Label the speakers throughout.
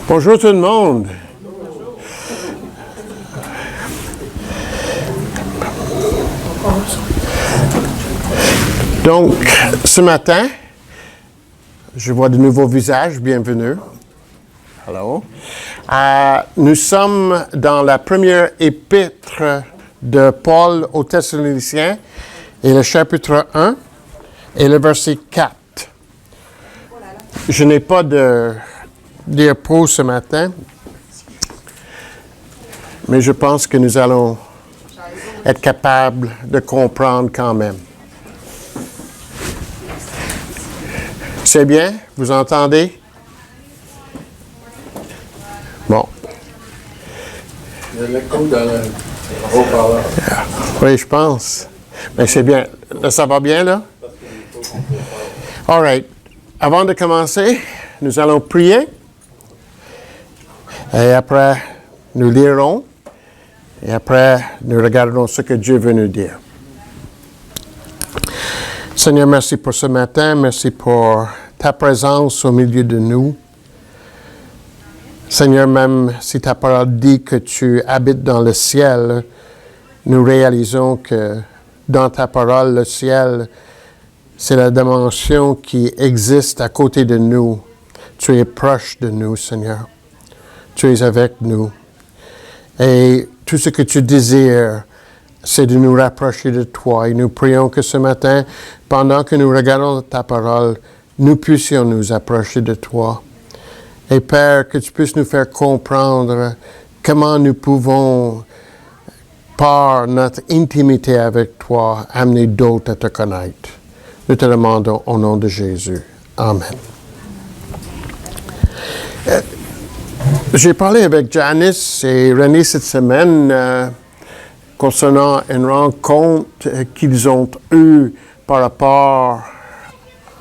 Speaker 1: Bonjour tout le monde. Donc, ce matin, je vois de nouveaux visages. Bienvenue. Hello. Nous sommes dans la première épître de Paul aux Thessaloniciens et le chapitre 1 et le verset 4. Je n'ai pas de diapo ce matin, mais je pense que nous allons être capables de comprendre quand même. C'est bien? Vous entendez? Bon.
Speaker 2: Il y a l'écho dans le haut-parleur.
Speaker 1: Oui, je pense. Mais c'est bien. Là, ça va bien, là? All right. Avant de commencer, nous allons prier. Et après, nous lirons. Et après, nous regarderons ce que Dieu veut nous dire. Seigneur, merci pour ce matin. Merci pour ta présence au milieu de nous. Seigneur, même si ta parole dit que tu habites dans le ciel, nous réalisons que dans ta parole, le ciel, c'est la dimension qui existe à côté de nous. Tu es proche de nous, Seigneur. Tu es avec nous. Et tout ce que tu désires, c'est de nous rapprocher de toi. Et nous prions que ce matin, pendant que nous regardons ta parole, nous puissions nous approcher de toi. Et Père, que tu puisses nous faire comprendre comment nous pouvons, par notre intimité avec toi, amener d'autres à te connaître. Nous te demandons au nom de Jésus. Amen. J'ai parlé avec Janice et René cette semaine concernant une rencontre qu'ils ont eue par rapport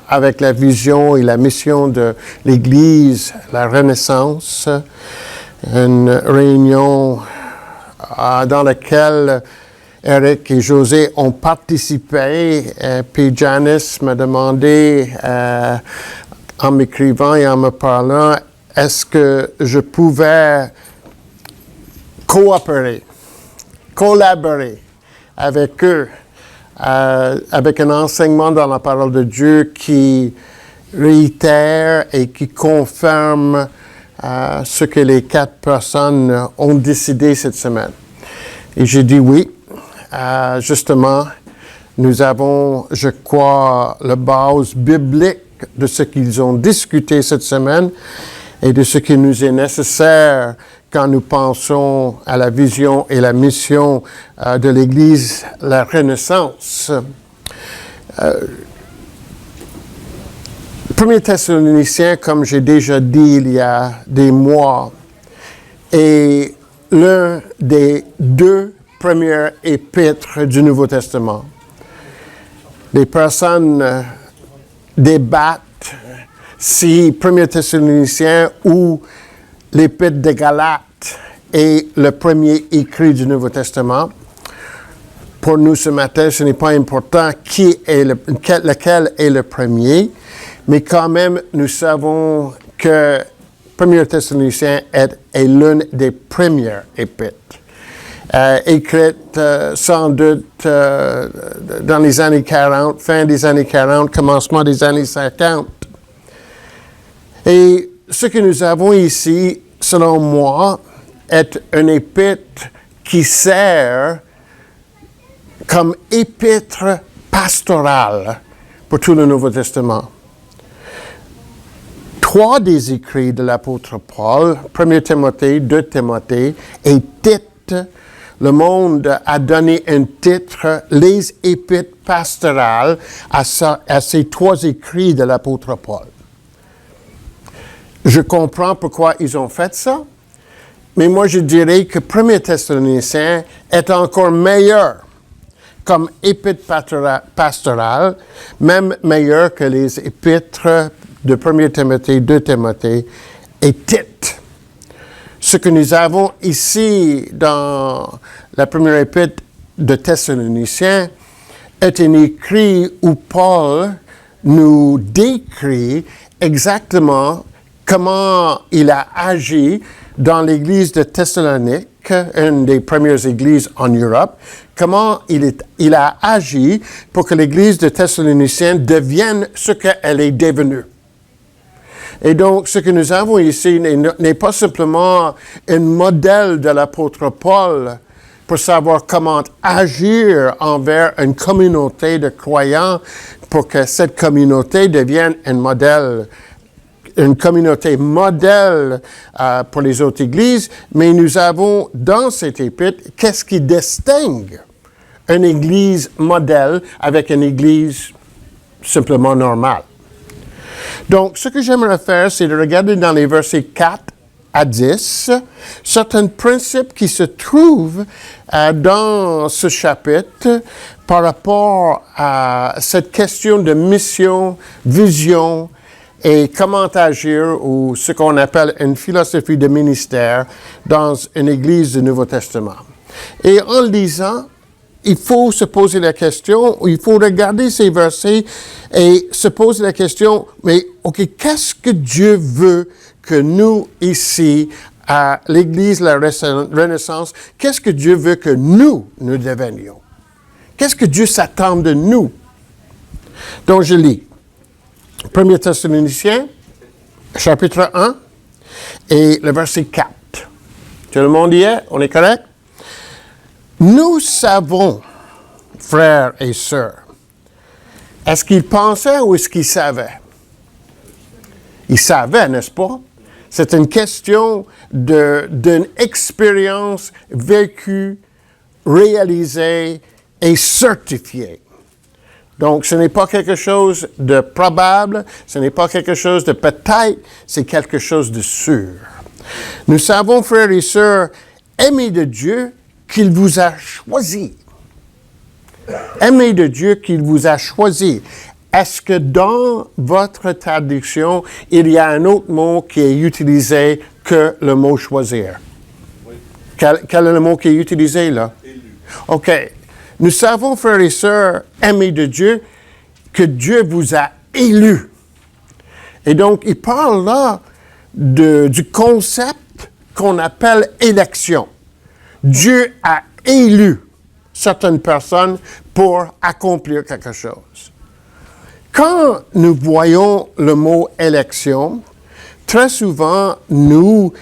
Speaker 1: avec la vision et la mission de l'Église, la Renaissance, une réunion dans laquelle Eric et José ont participé. Puis Janice m'a demandé, en m'écrivant et en me parlant, est-ce que je pouvais collaborer avec eux, avec un enseignement dans la parole de Dieu qui réitère et qui confirme ce que les 4 personnes ont décidé cette semaine. Et j'ai dit oui. Justement, nous avons, je crois, la base biblique de ce qu'ils ont discuté cette semaine et de ce qui nous est nécessaire quand nous pensons à la vision et la mission de l'Église, la Renaissance. 1 Thessaloniciens, comme j'ai déjà dit il y a des mois, est l'un des 2 premières épîtres du Nouveau Testament. Les personnes débattent si 1 Thessaloniciens ou l'épître de Galates est le premier écrit du Nouveau Testament. Pour nous ce matin, ce n'est pas important lequel est le premier, mais quand même, nous savons que 1 Thessaloniciens est l'une des premières épîtres. Écrite sans doute dans les années 40, fin des années 40, commencement des années 50. Et ce que nous avons ici, selon moi, est un épître qui sert comme épître pastorale pour tout le Nouveau Testament. 3 des écrits de l'apôtre Paul, 1 Timothée, 2 Timothée et Tite, le monde a donné un titre, les épîtres pastorales, à ces 3 écrits de l'apôtre Paul. Je comprends pourquoi ils ont fait ça, mais moi je dirais que 1 Thessaloniciens est encore meilleur comme épître pastorale, même meilleur que les épîtres de 1 Timothée, 2 Timothée et Tite. Ce que nous avons ici dans la première épître de Thessaloniciens est un écrit où Paul nous décrit exactement comment il a agi dans l'Église de Thessalonique, une des premières églises en Europe, comment il a agi pour que l'Église de Thessaloniciens devienne ce qu'elle est devenue. Et donc, ce que nous avons ici n'est pas simplement un modèle de l'apôtre Paul pour savoir comment agir envers une communauté de croyants pour que cette communauté devienne un modèle, une communauté modèle pour les autres églises, mais nous avons dans cet épître, qu'est-ce qui distingue une église modèle avec une église simplement normale. Donc, ce que j'aimerais faire, c'est de regarder dans les versets 4 à 10 certains principes qui se trouvent dans ce chapitre par rapport à cette question de mission, vision et comment agir ou ce qu'on appelle une philosophie de ministère dans une église du Nouveau Testament. Et en lisant, il faut se poser la question, il faut regarder ces versets et se poser la question, mais OK, qu'est-ce que Dieu veut que nous, ici, à l'Église de la Renaissance, qu'est-ce que Dieu veut que nous devenions? Qu'est-ce que Dieu s'attend de nous? Donc, je lis. 1 Thessaloniciens, chapitre 1, et le verset 4. Tout le monde y est? On est correct? Nous savons, frères et sœurs, est-ce qu'ils pensaient ou est-ce qu'ils savaient? Ils savaient, n'est-ce pas? C'est une question d'une expérience vécue, réalisée et certifiée. Donc, ce n'est pas quelque chose de probable, ce n'est pas quelque chose de peut-être, c'est quelque chose de sûr. Nous savons, frères et sœurs, aimés de Dieu, qu'il vous a choisi. Aimés de Dieu, qu'il vous a choisi. Est-ce que dans votre traduction, il y a un autre mot qui est utilisé que le mot choisir? Oui. Quel est le mot qui est utilisé là? Élu. OK. Nous savons, frères et sœurs, aimés de Dieu, que Dieu vous a élus. Et donc, il parle là du concept qu'on appelle élection. Dieu a élu certaines personnes pour accomplir quelque chose. Quand nous voyons le mot élection, très souvent, nous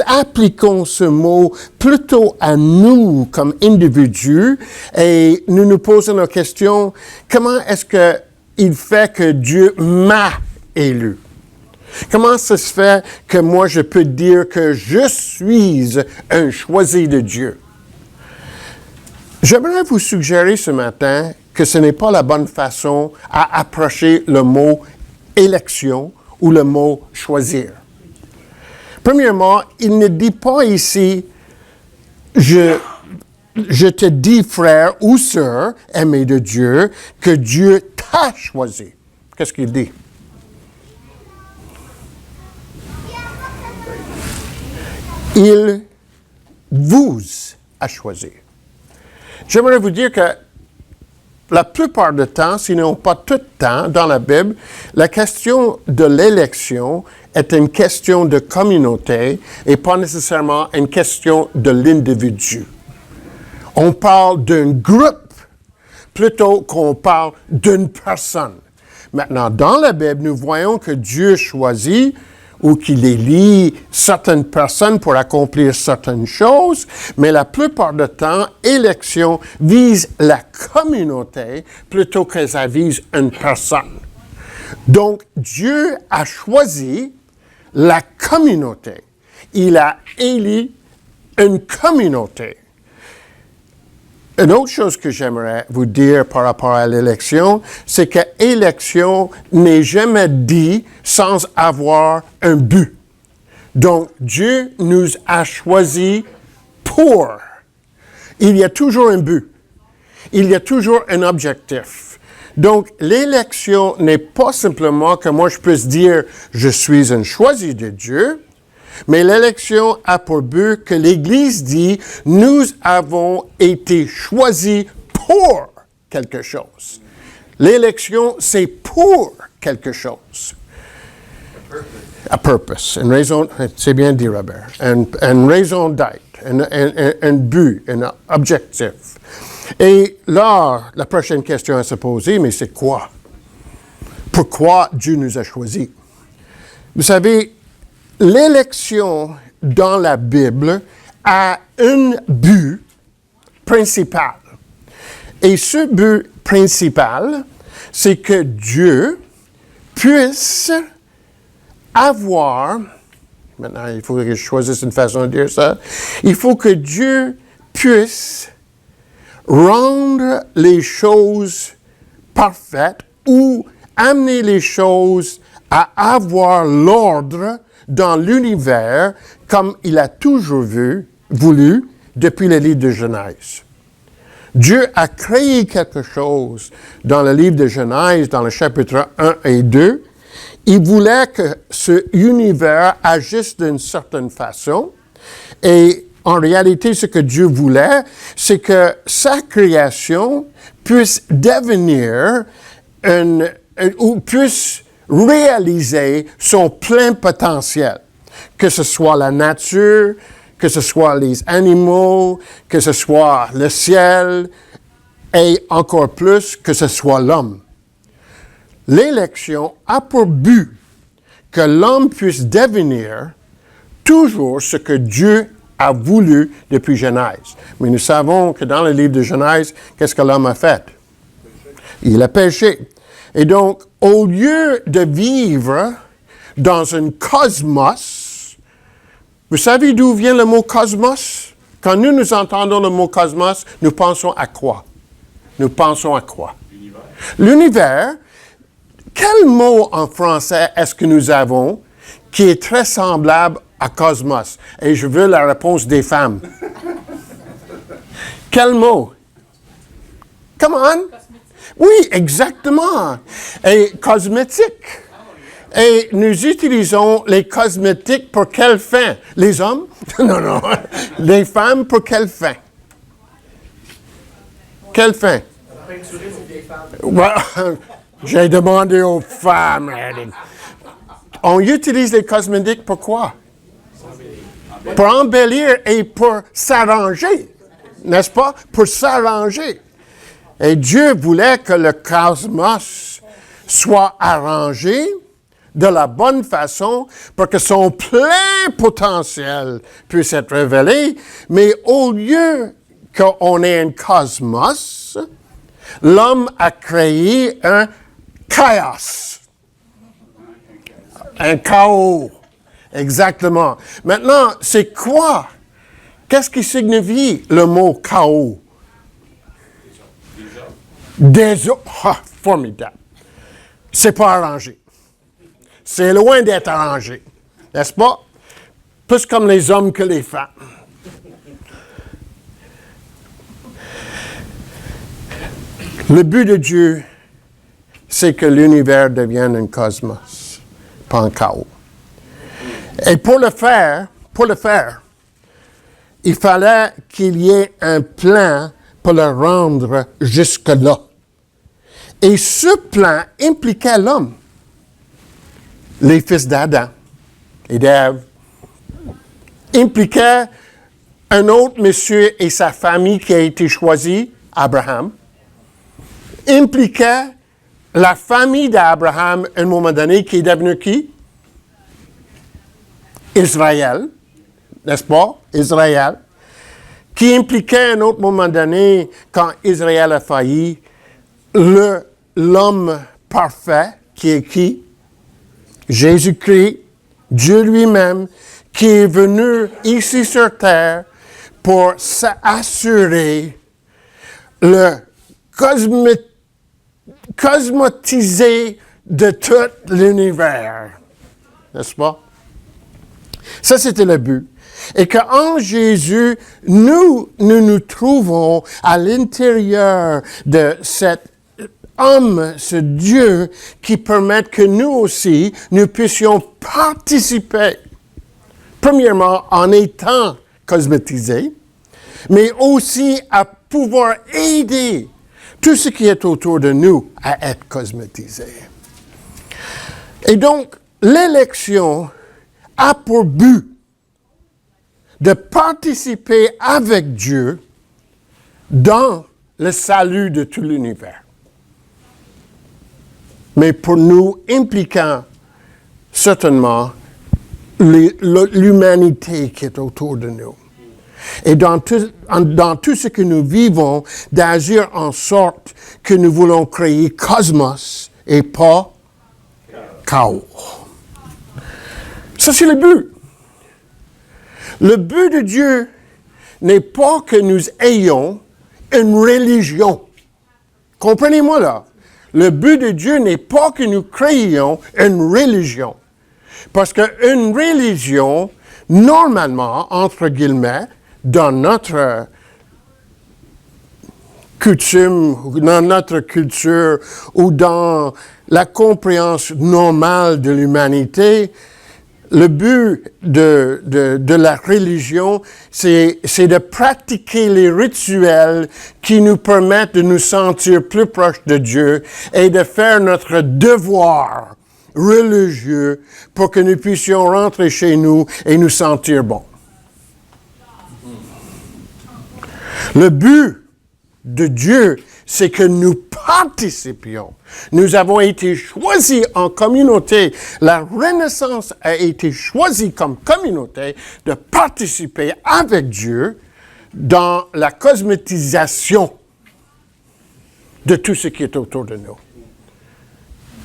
Speaker 1: appliquons ce mot plutôt à nous comme individus et nous nous posons la question, comment est-ce qu'il fait que Dieu m'a élu? Comment ça se fait que moi je peux dire que je suis un choisi de Dieu? J'aimerais vous suggérer ce matin que ce n'est pas la bonne façon à approcher le mot élection ou le mot choisir. Premièrement, il ne dit pas ici, je te dis frère ou sœur, aimé de Dieu, que Dieu t'a choisi. Qu'est-ce qu'il dit? Il vous a choisi. J'aimerais vous dire que la plupart du temps, sinon pas tout le temps, dans la Bible, la question de l'élection est une question de communauté et pas nécessairement une question de l'individu. On parle d'un groupe plutôt qu'on parle d'une personne. Maintenant, dans la Bible, nous voyons que Dieu choisit ou qu'il élit certaines personnes pour accomplir certaines choses, mais la plupart du temps, élection vise la communauté plutôt que ça vise une personne. Donc, Dieu a choisi la communauté. Il a élu une communauté. Une autre chose que j'aimerais vous dire par rapport à l'élection, c'est que l'élection n'est jamais dit sans avoir un but. Donc, Dieu nous a choisis pour. Il y a toujours un but. Il y a toujours un objectif. Donc, l'élection n'est pas simplement que moi je puisse dire « je suis un choisi de Dieu », mais l'élection a pour but que l'Église dit « nous avons été choisis pour quelque chose ». L'élection, c'est pour quelque chose. A purpose, une raison, c'est bien dit Robert, une raison d'être, un but, un objectif. Et là, la prochaine question à se poser, mais c'est quoi? Pourquoi Dieu nous a choisis? Vous savez, l'élection dans la Bible a un but principal. Et ce but principal, c'est que Dieu puisse avoir, maintenant il faut que je choisisse une façon de dire ça, il faut que Dieu puisse rendre les choses parfaites ou amener les choses à avoir l'ordre dans l'univers comme il a toujours voulu depuis le livre de Genèse. Dieu a créé quelque chose dans le livre de Genèse, dans le chapitre 1 et 2. Il voulait que ce univers agisse d'une certaine façon. Et en réalité, ce que Dieu voulait, c'est que sa création puisse devenir ou puisse réaliser son plein potentiel. Que ce soit la nature, que ce soit les animaux, que ce soit le ciel, et encore plus que ce soit l'homme. L'élection a pour but que l'homme puisse devenir toujours ce que Dieu a voulu depuis Genèse. Mais nous savons que dans le livre de Genèse, qu'est-ce que l'homme a fait? Il a péché. Et donc, au lieu de vivre dans un cosmos, vous savez d'où vient le mot cosmos? Quand nous entendons le mot cosmos, nous pensons à quoi? Nous pensons à quoi? L'univers. Quel mot en français est-ce que nous avons qui est très semblable à cosmos? Et je veux la réponse des femmes. Quel mot? Come on? Oui, exactement. Et cosmétique. Et nous utilisons les cosmétiques pour quelle fin? Les hommes? Non. Les femmes pour quelle fin? Quelle fin? Well, j'ai demandé aux femmes. On utilise les cosmétiques pour quoi? Pour embellir et pour s'arranger. N'est-ce pas? Pour s'arranger. Et Dieu voulait que le cosmos soit arrangé de la bonne façon pour que son plein potentiel puisse être révélé. Mais au lieu qu'on ait un cosmos, l'homme a créé un chaos. Un chaos. Exactement. Maintenant, c'est quoi? Qu'est-ce qui signifie le mot chaos? Formidable. C'est pas arrangé. C'est loin d'être arrangé. N'est-ce pas? Plus comme les hommes que les femmes. Le but de Dieu, c'est que l'univers devienne un cosmos, pas un chaos. Et pour le faire, il fallait qu'il y ait un plan pour le rendre jusque-là. Et ce plan impliquait l'homme, les fils d'Adam et d'Ève, impliquait un autre monsieur et sa famille qui a été choisi, Abraham, impliquait la famille d'Abraham à un moment donné qui est devenue qui? Israël, n'est-ce pas? Israël, qui impliquait à un autre moment donné, quand Israël a failli, l'homme parfait, qui est qui? Jésus-Christ, Dieu lui-même, qui est venu ici sur terre pour s'assurer le cosmotiser de tout l'univers. N'est-ce pas? Ça, c'était le but. Et qu'en Jésus, nous trouvons à l'intérieur de cet homme, ce Dieu, qui permet que nous aussi, nous puissions participer, premièrement, en étant cosmétisés, mais aussi à pouvoir aider tout ce qui est autour de nous à être cosmétisé. Et donc, l'élection a pour but de participer avec Dieu dans le salut de tout l'univers. Mais pour nous, impliquant certainement l'humanité qui est autour de nous. Et dans tout ce que nous vivons, d'agir en sorte que nous voulons créer cosmos et pas chaos. Ça, c'est le but. Le but de Dieu n'est pas que nous ayons une religion. Comprenez-moi là. Le but de Dieu n'est pas que nous créions une religion. Parce qu'une religion, normalement, entre guillemets, dans notre coutume, dans notre culture ou dans la compréhension normale de l'humanité, le but de la religion, c'est de pratiquer les rituels qui nous permettent de nous sentir plus proches de Dieu et de faire notre devoir religieux pour que nous puissions rentrer chez nous et nous sentir bons. Le but de Dieu, c'est que nous participions. Nous avons été choisis en communauté. La Renaissance a été choisie comme communauté de participer avec Dieu dans la cosmétisation de tout ce qui est autour de nous.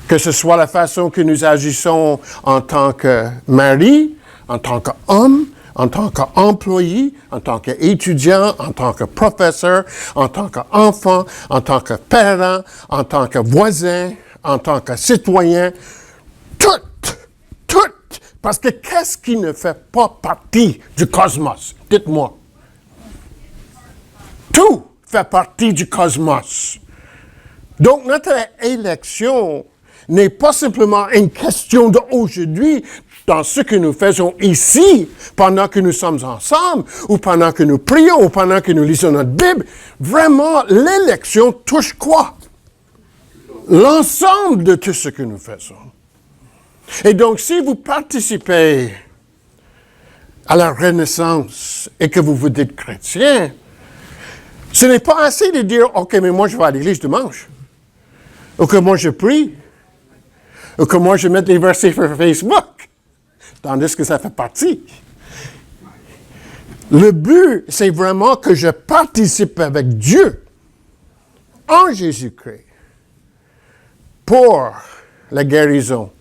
Speaker 1: Que ce soit la façon que nous agissons en tant que mari, en tant qu'homme, en tant qu'employé, en tant qu'étudiant, en tant que professeur, en tant qu'enfant, en tant que parent, en tant que voisin, en tant que citoyen, tout. Parce que qu'est-ce qui ne fait pas partie du cosmos? Dites-moi. Tout fait partie du cosmos. Donc, notre élection n'est pas simplement une question d'aujourd'hui, dans ce que nous faisons ici, pendant que nous sommes ensemble, ou pendant que nous prions, ou pendant que nous lisons notre Bible. Vraiment, l'élection touche quoi? L'ensemble de tout ce que nous faisons. Et donc, si vous participez à la Renaissance et que vous vous dites chrétien, ce n'est pas assez de dire, OK, mais moi je vais à l'église dimanche, ou que moi je prie, ou que moi je mette les versets sur Facebook. Tandis que ça fait partie. Le but, c'est vraiment que je participe avec Dieu en Jésus-Christ pour la guérison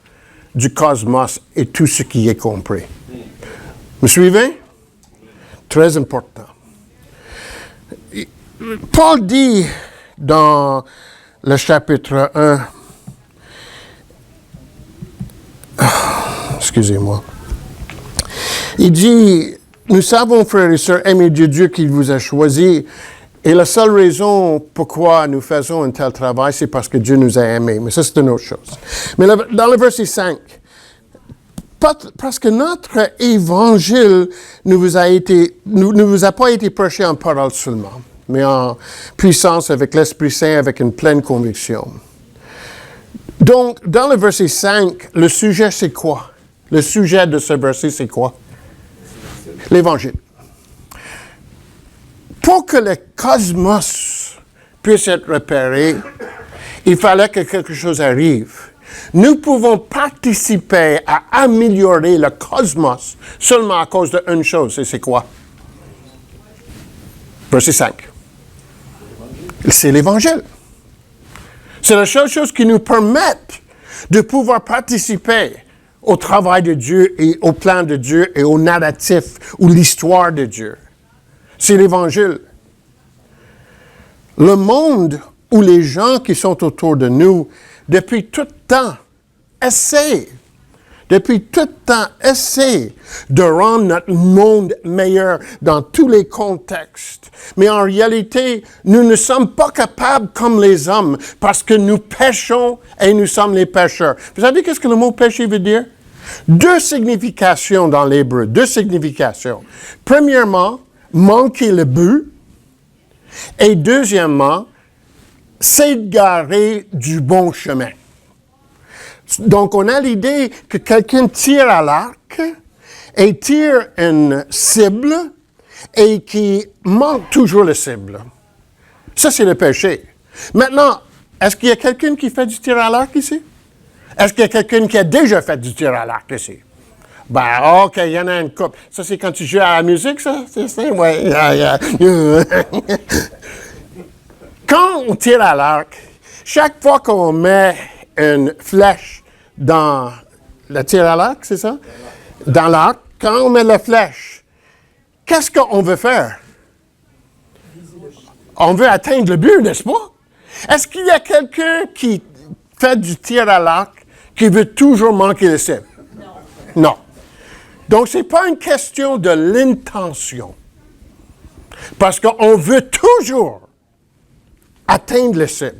Speaker 1: du cosmos et tout ce qui est compris. Me suivez? Très important. Paul dit dans le chapitre 1, excusez-moi. Il dit, nous savons, frères et sœurs, aimés de Dieu qu'il vous a choisis, et la seule raison pourquoi nous faisons un tel travail, c'est parce que Dieu nous a aimés. Mais ça, c'est une autre chose. Mais dans le verset 5, parce que notre évangile ne vous a pas été prêché en parole seulement, mais en puissance avec l'Esprit Saint, avec une pleine conviction. Donc, dans le verset 5, le sujet, c'est quoi? Le sujet de ce verset, c'est quoi? L'Évangile. Pour que le cosmos puisse être repéré, il fallait que quelque chose arrive. Nous pouvons participer à améliorer le cosmos seulement à cause d'une chose, et c'est quoi? Verset 5. C'est l'Évangile. C'est la seule chose qui nous permet de pouvoir participer au travail de Dieu et au plan de Dieu et au narratif ou l'histoire de Dieu. C'est l'Évangile. Le monde ou les gens qui sont autour de nous, depuis tout temps, essaient de rendre notre monde meilleur dans tous les contextes. Mais en réalité, nous ne sommes pas capables comme les hommes parce que nous péchons et nous sommes les pécheurs. Vous savez qu'est-ce que le mot péché veut dire? Deux significations dans l'hébreu, deux significations. Premièrement, manquer le but. Et deuxièmement, s'égarer du bon chemin. Donc, on a l'idée que quelqu'un tire à l'arc et tire une cible et qui manque toujours la cible. Ça, c'est le péché. Maintenant, est-ce qu'il y a quelqu'un qui fait du tir à l'arc ici? Est-ce qu'il y a quelqu'un qui a déjà fait du tir à l'arc ici? Ben, OK, il y en a une couple. Ça, c'est quand tu joues à la musique, ça? C'est ça? Oui. Quand on tire à l'arc, chaque fois qu'on met une flèche dans le tir à l'arc, c'est ça? Dans l'arc, quand on met la flèche, qu'est-ce qu'on veut faire? On veut atteindre le but, n'est-ce pas? Est-ce qu'il y a quelqu'un qui fait du tir à l'arc qui veut toujours manquer le cible? Non. Donc, ce n'est pas une question de l'intention. Parce qu'on veut toujours atteindre le cible.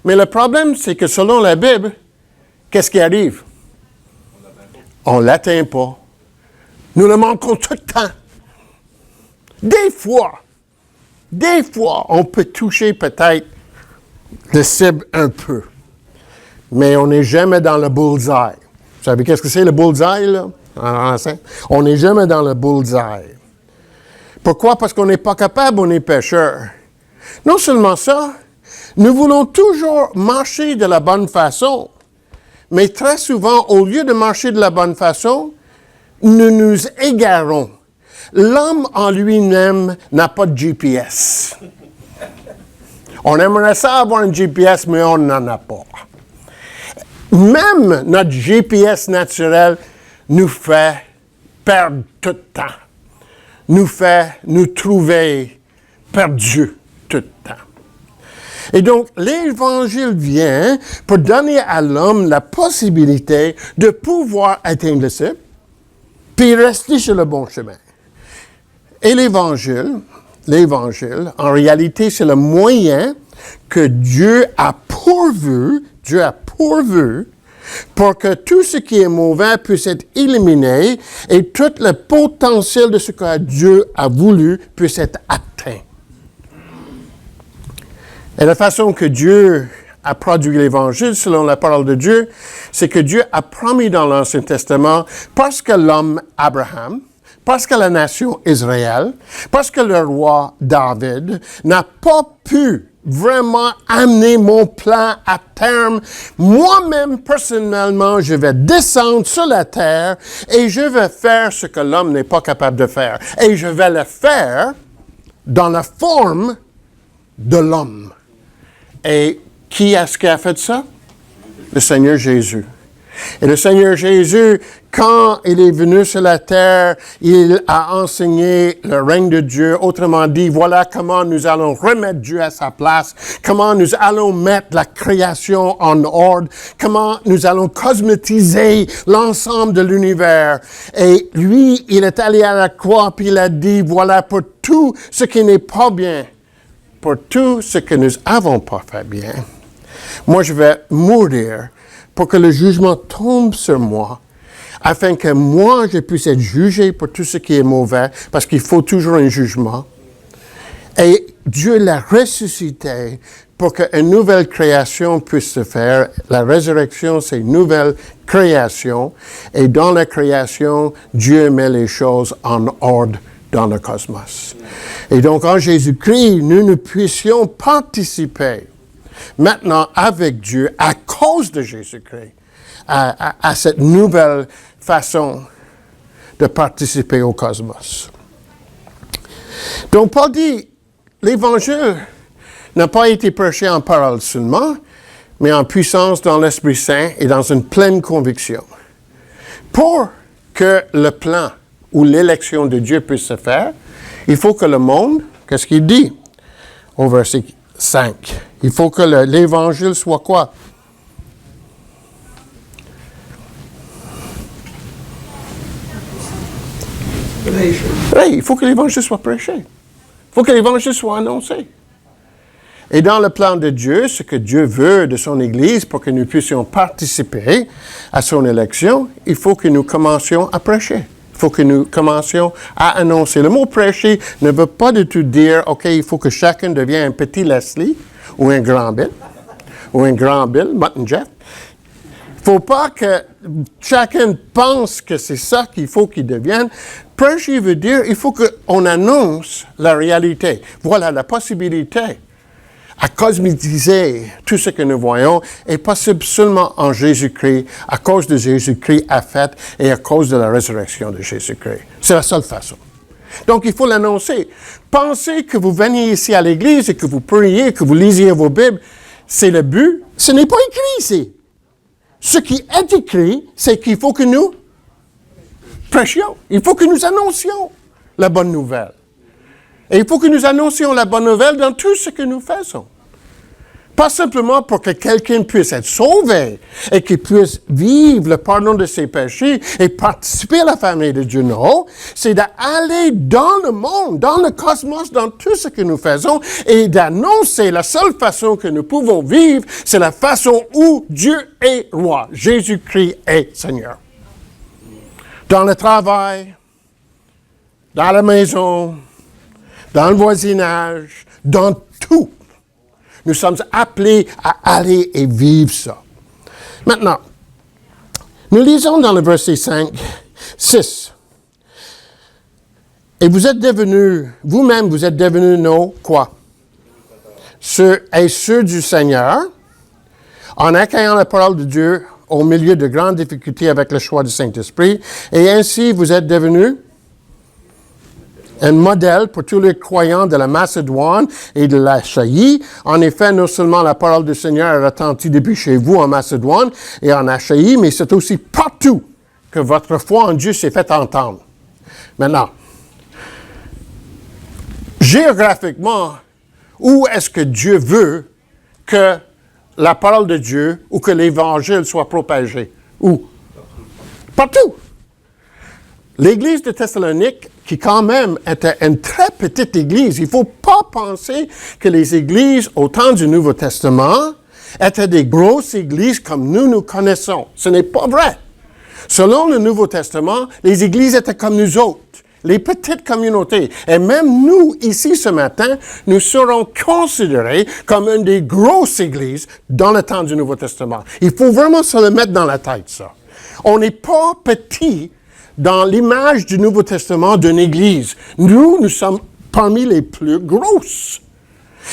Speaker 1: Mais le problème, c'est que selon la Bible, qu'est-ce qui arrive? On ne l'atteint pas. Nous le manquons tout le temps. Des fois, on peut toucher peut-être le cible un peu. Mais on n'est jamais dans le bullseye. Vous savez qu'est-ce que c'est le bullseye, là? On n'est jamais dans le bullseye. Pourquoi? Parce qu'on n'est pas capable, on est pécheur. Non seulement ça, nous voulons toujours marcher de la bonne façon, mais très souvent, au lieu de marcher de la bonne façon, nous nous égarons. L'homme en lui-même n'a pas de GPS. On aimerait ça avoir un GPS, mais on n'en a pas. Même notre GPS naturel nous fait perdre tout le temps. Nous fait nous trouver perdus tout le temps. Et donc, l'Évangile vient pour donner à l'homme la possibilité de pouvoir atteindre le ciel, puis rester sur le bon chemin. Et l'Évangile, en réalité, c'est le moyen que Dieu a pourvu pour que tout ce qui est mauvais puisse être éliminé et tout le potentiel de ce que Dieu a voulu puisse être atteint. Et la façon que Dieu a produit l'Évangile, selon la parole de Dieu, c'est que Dieu a promis dans l'Ancien Testament, parce que l'homme Abraham, parce que la nation Israël, parce que le roi David n'a pas pu vraiment amener mon plan à terme, moi-même, personnellement, je vais descendre sur la terre et je vais faire ce que l'homme n'est pas capable de faire. Et je vais le faire dans la forme de l'homme. Et qui est-ce qui a fait ça? Le Seigneur Jésus. Et le Seigneur Jésus, quand il est venu sur la terre, il a enseigné le règne de Dieu. Autrement dit, voilà comment nous allons remettre Dieu à sa place, comment nous allons mettre la création en ordre, comment nous allons cosmétiser l'ensemble de l'univers. Et lui, il est allé à la croix, puis il a dit, voilà pour tout ce qui n'est pas bien, pour tout ce que nous n'avons pas fait bien, moi je vais mourir pour que le jugement tombe sur moi, afin que moi, je puisse être jugé pour tout ce qui est mauvais, parce qu'il faut toujours un jugement. Et Dieu l'a ressuscité pour qu'une nouvelle création puisse se faire. La résurrection, c'est une nouvelle création. Et dans la création, Dieu met les choses en ordre dans le cosmos. Et donc, en Jésus-Christ, nous puissions participer maintenant avec Dieu, à cause de Jésus-Christ, à cette nouvelle façon de participer au cosmos. Donc, Paul dit, l'Évangile n'a pas été prêché en parole seulement, mais en puissance dans l'Esprit Saint et dans une pleine conviction. Pour que le plan ou l'élection de Dieu puisse se faire, il faut que le monde, qu'est-ce qu'il dit au verset 5? Il faut que l'Évangile soit quoi? Oui, il faut que l'Évangile soit prêché. Il faut que l'Évangile soit annoncé. Et dans le plan de Dieu, ce que Dieu veut de son Église pour que nous puissions participer à son élection, il faut que nous commencions à prêcher. Il faut que nous commencions à annoncer. Le mot prêcher ne veut pas du tout dire, OK, il faut que chacun devienne un petit Leslie ou un grand Bill, Mutton Jeff. faut pas que chacun pense que c'est ça qu'il faut qu'il devienne. Prêcher veut dire, il faut qu'on annonce la réalité. Voilà la possibilité à cosmétiser tout ce que nous voyons est possible seulement en Jésus-Christ, à cause de Jésus-Christ a fait et à cause de la résurrection de Jésus-Christ. C'est la seule façon. Donc, il faut l'annoncer. Pensez que vous veniez ici à l'Église et que vous priez, que vous lisiez vos Bibles, c'est le but. Ce n'est pas écrit ici. Ce qui est écrit, c'est qu'il faut que nous prêchions. Il faut que nous annoncions la bonne nouvelle. Et il faut que nous annoncions la bonne nouvelle dans tout ce que nous faisons. Pas simplement pour que quelqu'un puisse être sauvé et qu'il puisse vivre le pardon de ses péchés et participer à la famille de Dieu. Non, c'est d'aller dans le monde, dans le cosmos, dans tout ce que nous faisons et d'annoncer la seule façon que nous pouvons vivre, c'est la façon où Dieu est roi. Jésus-Christ est Seigneur. Dans le travail, dans la maison, dans le voisinage, dans tout. Nous sommes appelés à aller et vivre ça. Maintenant, nous lisons dans le verset 5, 6. Et vous êtes devenus, vous-même, vous êtes devenus nos, quoi? Ceux du Seigneur, en accueillant la parole de Dieu au milieu de grandes difficultés avec le choix du Saint-Esprit. Et ainsi, vous êtes devenus un modèle pour tous les croyants de la Macédoine et de l'Achaïe. En effet, non seulement la parole du Seigneur a retenti depuis chez vous en Macédoine et en Achaïe, mais c'est aussi partout que votre foi en Dieu s'est fait entendre. Maintenant, géographiquement, où est-ce que Dieu veut que la parole de Dieu ou que l'Évangile soit propagé? Où? Partout. L'Église de Thessalonique, qui quand même était une très petite Église, il ne faut pas penser que les Églises au temps du Nouveau Testament étaient des grosses Églises comme nous connaissons. Ce n'est pas vrai. Selon le Nouveau Testament, les Églises étaient comme nous autres, les petites communautés. Et même nous, ici ce matin, nous serons considérés comme une des grosses Églises dans le temps du Nouveau Testament. Il faut vraiment se le mettre dans la tête, ça. On n'est pas petit dans l'image du Nouveau Testament d'une Église. Nous sommes parmi les plus grosses.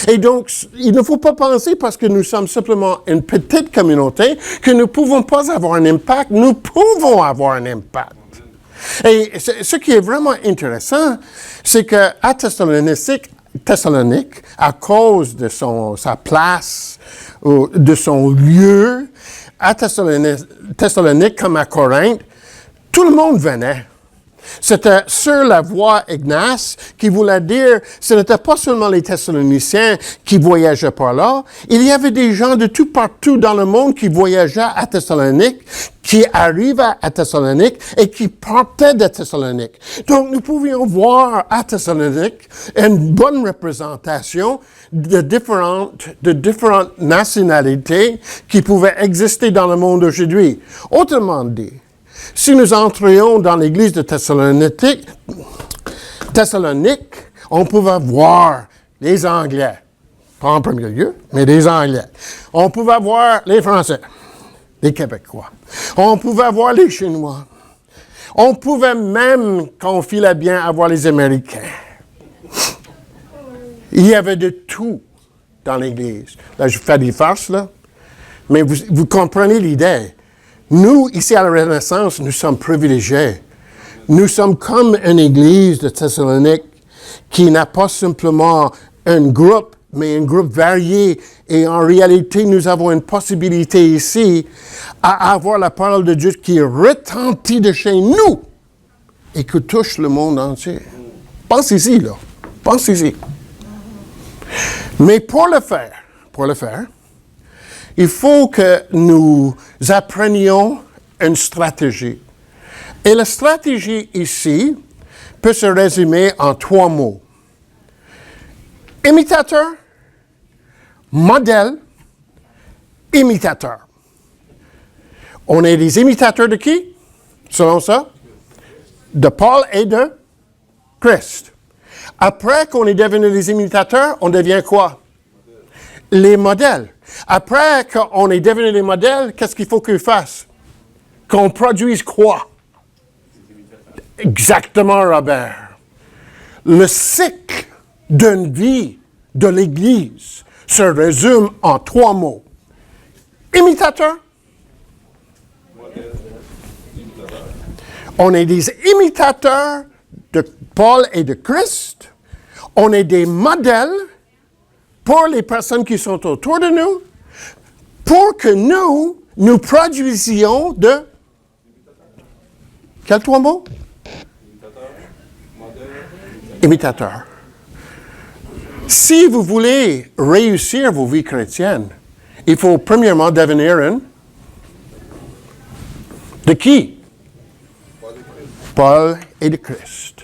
Speaker 1: Et donc, il ne faut pas penser parce que nous sommes simplement une petite communauté que nous ne pouvons pas avoir un impact. Nous pouvons avoir un impact. Et ce qui est vraiment intéressant, c'est qu'à Thessalonique, à cause de sa place, de son lieu, à Thessalonique comme à Corinthe, tout le monde venait. C'était sur la voie Ignace qui voulait dire, ce n'était pas seulement les Thessaloniciens qui voyageaient par là, il y avait des gens de tout partout dans le monde qui voyageaient à Thessalonique, qui arrivaient à Thessalonique et qui partaient de Thessalonique. Donc, nous pouvions voir à Thessalonique une bonne représentation de différentes nationalités qui pouvaient exister dans le monde aujourd'hui. Autrement dit, si nous entrions dans l'église de Thessalonique, on pouvait voir les Anglais, pas en premier lieu, mais les Anglais. On pouvait voir les Français, les Québécois. On pouvait voir les Chinois. On pouvait même, quand on filait bien, avoir les Américains. Il y avait de tout dans l'église. Là, je fais des farces, là, mais vous comprenez l'idée. Nous, ici à la Renaissance, nous sommes privilégiés. Nous sommes comme une église de Thessalonique qui n'a pas simplement un groupe, mais un groupe varié. Et en réalité, nous avons une possibilité ici à avoir la parole de Dieu qui retentit de chez nous et qui touche le monde entier. Pense ici, là. Pense ici. Mais pour le faire, il faut que nous apprenions une stratégie. Et la stratégie ici peut se résumer en 3 mots. Imitateur, modèle, imitateur. On est des imitateurs de qui? Selon ça? De Paul et de Christ. Après qu'on est devenu des imitateurs, on devient quoi? Les modèles. Après qu'on est devenu des modèles, qu'est-ce qu'il faut qu'ils fassent? Qu'on produise quoi? Exactement, Robert. Le cycle d'une vie de l'Église se résume en 3 mots. Imitateur. On est des imitateurs de Paul et de Christ. On est des modèles pour les personnes qui sont autour de nous, pour que nous produisions de... Quels 3 mots? Imitateur. Si vous voulez réussir vos vies chrétiennes, il faut premièrement devenir un... De qui? Paul et de Christ.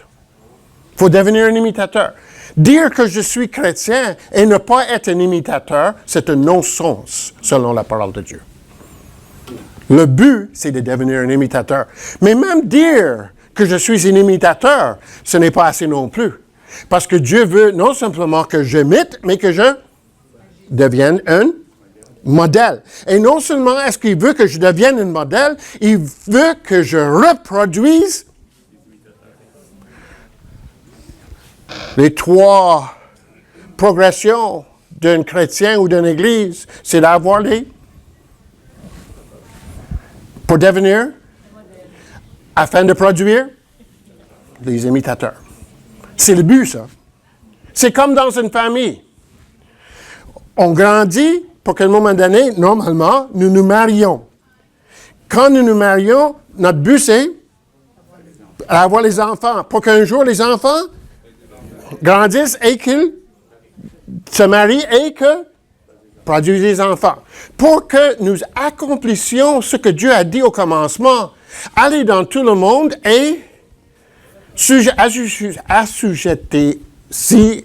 Speaker 1: Il faut devenir un imitateur. Dire que je suis chrétien et ne pas être un imitateur, c'est un non-sens selon la parole de Dieu. Le but, c'est de devenir un imitateur. Mais même dire que je suis un imitateur, ce n'est pas assez non plus. Parce que Dieu veut non simplement que j'imite, mais que je devienne un modèle. Et non seulement est-ce qu'il veut que je devienne un modèle, il veut que je reproduise les 3 progressions d'un chrétien ou d'une église. C'est d'avoir pour devenir, afin de produire, les imitateurs. C'est le but, ça. C'est comme dans une famille. On grandit pour qu'à un moment donné, normalement, nous nous marions. Quand nous nous marions, notre but, c'est avoir les enfants. Pour qu'un jour, les enfants grandissent et qu'ils se marient et que produisent des enfants. Pour que nous accomplissions ce que Dieu a dit au commencement, allez dans tout le monde et assujettez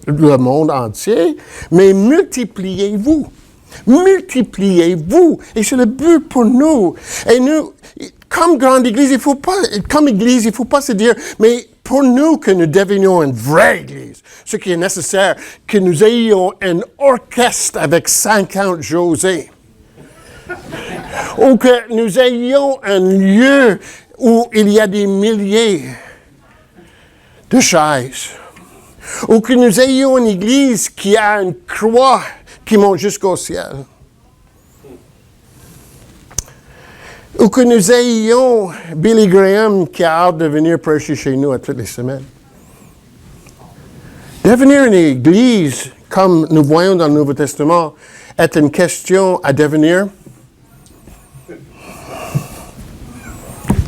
Speaker 1: le monde entier, mais multipliez-vous. Multipliez-vous. Et c'est le but pour nous. Et nous, comme grande Église, il faut pas se dire, mais pour nous que nous devenions une vraie Église, ce qui est nécessaire, que nous ayons un orchestre avec 50 José. Ou que nous ayons un lieu où il y a des milliers de chaises. Ou que nous ayons une Église qui a une croix qui monte jusqu'au ciel. Ou que nous ayons Billy Graham qui a hâte de venir prêcher chez nous à toutes les semaines. Devenir une Église, comme nous voyons dans le Nouveau Testament, est une question à devenir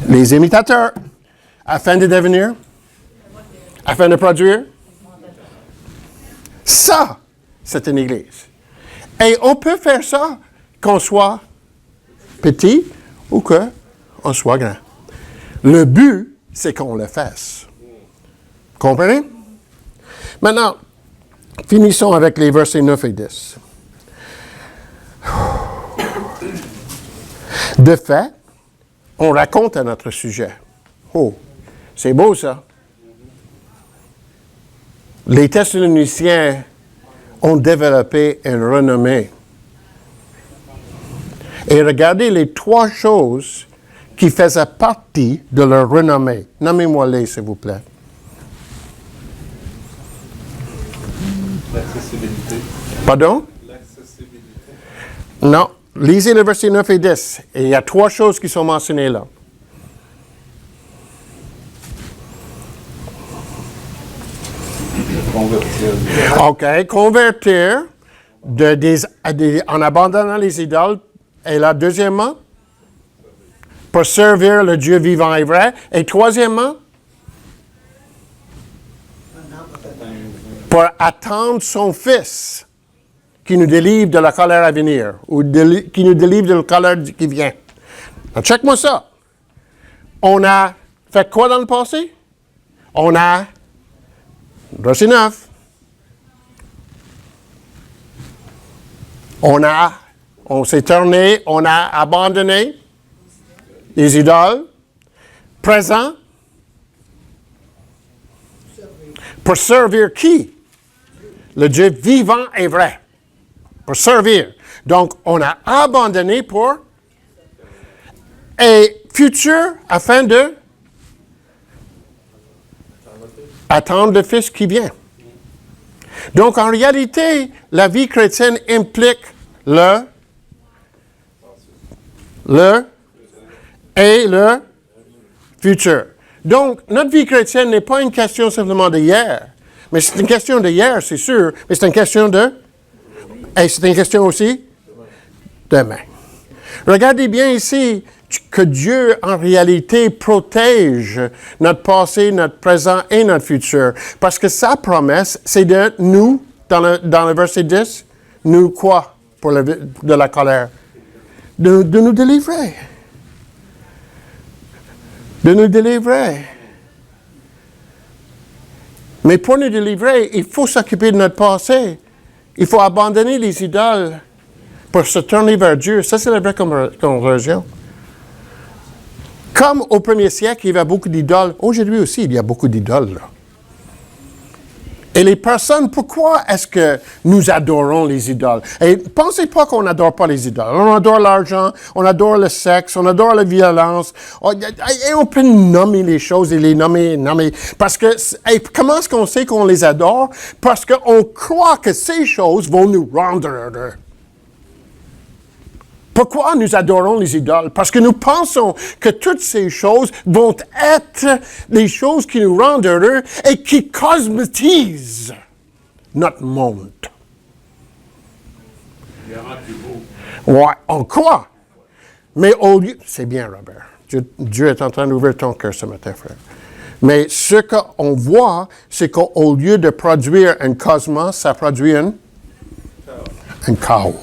Speaker 1: les imitateurs, afin de devenir, afin de produire. Ça, c'est une Église. Et on peut faire ça qu'on soit petit ou qu'on soit grand. Le but, c'est qu'on le fasse. Comprenez? Maintenant, finissons avec les versets 9 et 10. De fait, on raconte à notre sujet. Oh, c'est beau ça. Les Thessaloniciens ont développé une renommée. Et regardez les 3 choses qui faisaient partie de leur renommée. Nommez-moi-les, s'il vous plaît.
Speaker 2: L'accessibilité.
Speaker 1: Pardon?
Speaker 2: L'accessibilité.
Speaker 1: Non. Lisez le verset 9 et 10. Et il y a 3 choses qui sont mentionnées là.
Speaker 2: Convertir.
Speaker 1: OK. Convertir en abandonnant les idoles. Et là, deuxièmement, pour servir le Dieu vivant et vrai. Et troisièmement, pour attendre son Fils qui nous délivre de la colère à venir ou qui nous délivre de la colère qui vient. Alors, check-moi ça. On a fait quoi dans le passé? On a verset 9. On s'est tourné, on a abandonné les idoles. Présent. Pour servir qui? Le Dieu vivant et vrai. Pour servir. Donc, on a abandonné pour et futur afin de attendre le Fils qui vient. Donc, en réalité, la vie chrétienne implique le futur. Donc, notre vie chrétienne n'est pas une question simplement d'hier, mais c'est une question d'hier, c'est sûr, mais c'est une question et c'est une question aussi demain. Regardez bien ici que Dieu, en réalité, protège notre passé, notre présent et notre futur. Parce que sa promesse, c'est de nous, dans le verset 10, nous quoi pour de la colère? De nous délivrer. De nous délivrer. Mais pour nous délivrer, il faut s'occuper de notre passé. Il faut abandonner les idoles pour se tourner vers Dieu. Ça, c'est la vraie conversion. Comme au premier siècle, il y avait beaucoup d'idoles. Aujourd'hui aussi, il y a beaucoup d'idoles. Là. Et les personnes, pourquoi est-ce que nous adorons les idoles? Et pensez pas qu'on n'adore pas les idoles. On adore l'argent, on adore le sexe, on adore la violence. Et on peut nommer les choses et les nommer. Parce que, comment est-ce qu'on sait qu'on les adore? Parce qu'on croit que ces choses vont nous rendre heureux. Pourquoi nous adorons les idoles? Parce que nous pensons que toutes ces choses vont être les choses qui nous rendent heureux et qui cosmétisent notre monde. Ouais, on croit. Mais au lieu... C'est bien, Robert. Dieu est en train d'ouvrir ton cœur ce matin, frère. Mais ce qu'on voit, c'est qu'au lieu de produire un cosmos, ça produit un chaos.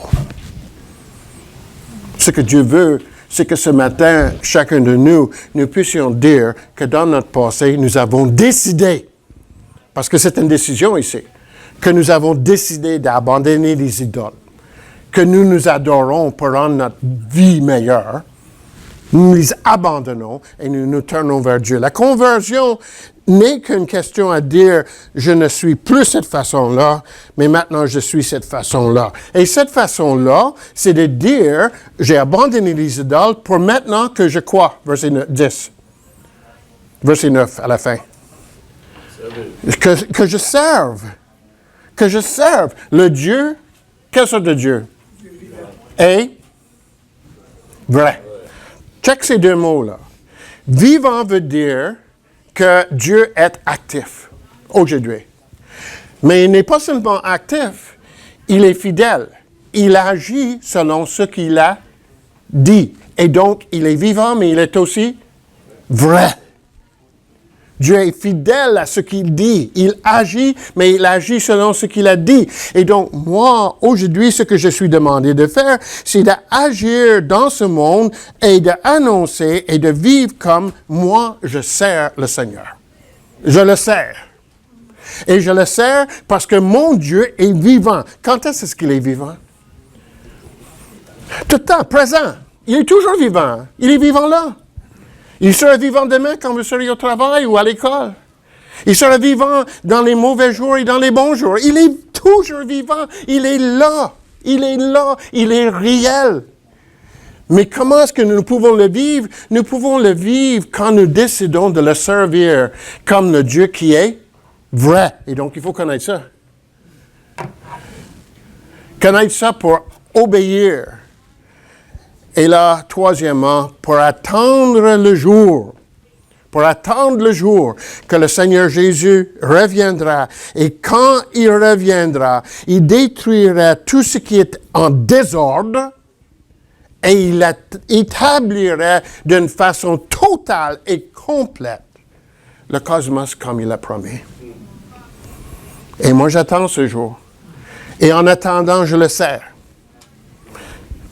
Speaker 1: Ce que Dieu veut, c'est que ce matin, chacun de nous puissions dire que dans notre passé, nous avons décidé, parce que c'est une décision ici, que nous avons décidé d'abandonner les idoles, que nous adorons pour rendre notre vie meilleure. Nous les abandonnons et nous nous tournons vers Dieu. La conversion n'est qu'une question à dire « je ne suis plus cette façon-là, mais maintenant je suis cette façon-là ». Et cette façon-là, c'est de dire « j'ai abandonné les idoles pour maintenant que je crois ». Verset 10. Verset 9 à la fin. Que je serve. Que je serve le Dieu. Quelle sorte de Dieu? Et vrai. Check ces deux mots-là. Vivant veut dire que Dieu est actif aujourd'hui. Mais il n'est pas seulement actif, il est fidèle. Il agit selon ce qu'il a dit. Et donc, il est vivant, mais il est aussi vrai. Dieu est fidèle à ce qu'il dit. Il agit, mais il agit selon ce qu'il a dit. Et donc, moi, aujourd'hui, ce que je suis demandé de faire, c'est d'agir dans ce monde et d'annoncer et de vivre comme moi, je sers le Seigneur. Je le sers. Et je le sers parce que mon Dieu est vivant. Quand est-ce qu'il est vivant? Tout le temps, présent. Il est toujours vivant. Il est vivant là. Il sera vivant demain quand vous serez au travail ou à l'école. Il sera vivant dans les mauvais jours et dans les bons jours. Il est toujours vivant. Il est là. Il est là. Il est réel. Mais comment est-ce que nous pouvons le vivre? Nous pouvons le vivre quand nous décidons de le servir comme le Dieu qui est vrai. Et donc, il faut connaître ça. Connaître ça pour obéir. Et là, troisièmement, pour attendre le jour que le Seigneur Jésus reviendra. Et quand il reviendra, il détruira tout ce qui est en désordre et il établira d'une façon totale et complète le cosmos comme il l'a promis. Et moi, j'attends ce jour. Et en attendant, je le sers.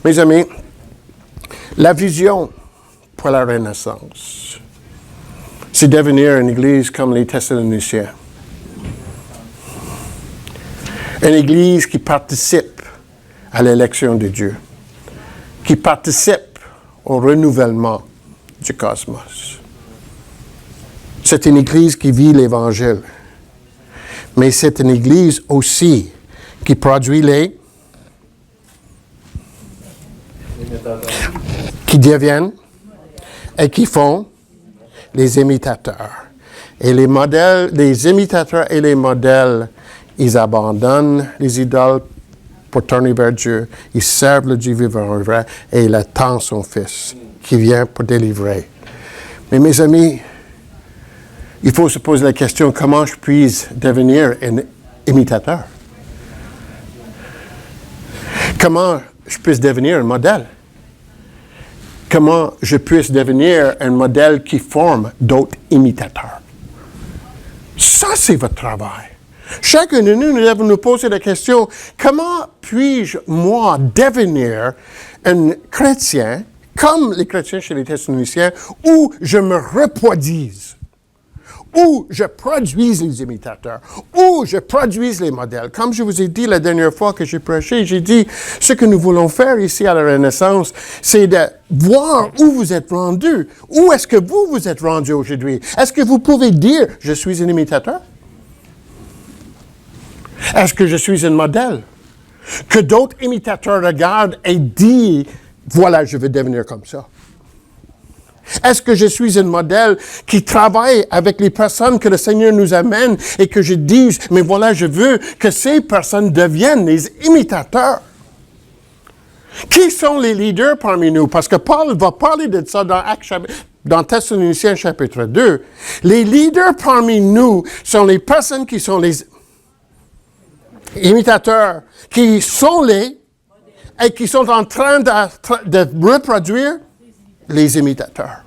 Speaker 1: Mes amis, la vision pour la Renaissance, c'est devenir une église comme les Thessaloniciens. Une église qui participe à l'élection de Dieu, qui participe au renouvellement du cosmos. C'est une église qui vit l'Évangile, mais c'est une église aussi qui produit les qui deviennent et qui font les imitateurs. Et les modèles, les imitateurs et les modèles, ils abandonnent les idoles pour tourner vers Dieu. Ils servent le Dieu vivant et vrai et il attend son Fils qui vient pour délivrer. Mais mes amis, il faut se poser la question, comment je puis devenir un imitateur? Comment je puis devenir un modèle? Comment je puis devenir un modèle qui forme d'autres imitateurs? Ça, c'est votre travail. Chacun de nous devons nous poser la question, comment puis-je, moi, devenir un chrétien, comme les chrétiens chez les Thessaloniciens, où je me reproduise, où je produise les imitateurs, où je produise les modèles. Comme je vous ai dit la dernière fois que j'ai prêché, j'ai dit, ce que nous voulons faire ici à la Renaissance, c'est de voir où vous êtes rendu. Où est-ce que vous êtes rendu aujourd'hui? Est-ce que vous pouvez dire, je suis un imitateur? Est-ce que je suis un modèle? Que d'autres imitateurs regardent et disent, voilà, je veux devenir comme ça. Est-ce que je suis un modèle qui travaille avec les personnes que le Seigneur nous amène et que je dise, mais voilà, je veux que ces personnes deviennent les imitateurs? Qui sont les leaders parmi nous? Parce que Paul va parler de ça dans Thessaloniciens chapitre 2. Les leaders parmi nous sont les personnes qui sont les imitateurs, qui sont et qui sont en train de reproduire les imitateurs.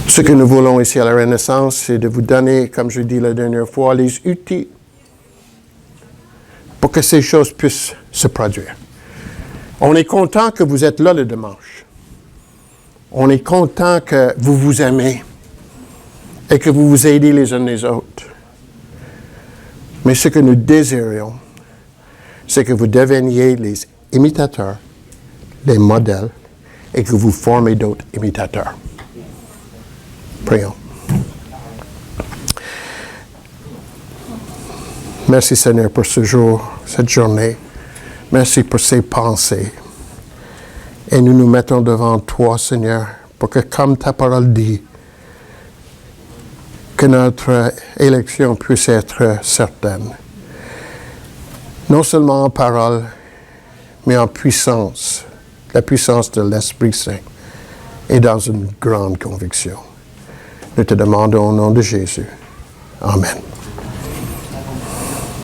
Speaker 1: Ce que nous voulons ici à la Renaissance, c'est de vous donner, comme je dis la dernière fois, les outils pour que ces choses puissent se produire. On est content que vous êtes là le dimanche. On est content que vous vous aimez et que vous vous aidez les uns les autres. Mais ce que nous désirions, c'est que vous deveniez les imitateurs, les modèles, et que vous formez d'autres imitateurs. Prions. Merci Seigneur pour ce jour, cette journée. Merci pour ces pensées. Et nous nous mettons devant toi, Seigneur, pour que, comme ta parole dit, que notre élection puisse être certaine. Non seulement en parole, mais en puissance, la puissance de l'Esprit Saint, et dans une grande conviction. Nous te demandons au nom de Jésus. Amen.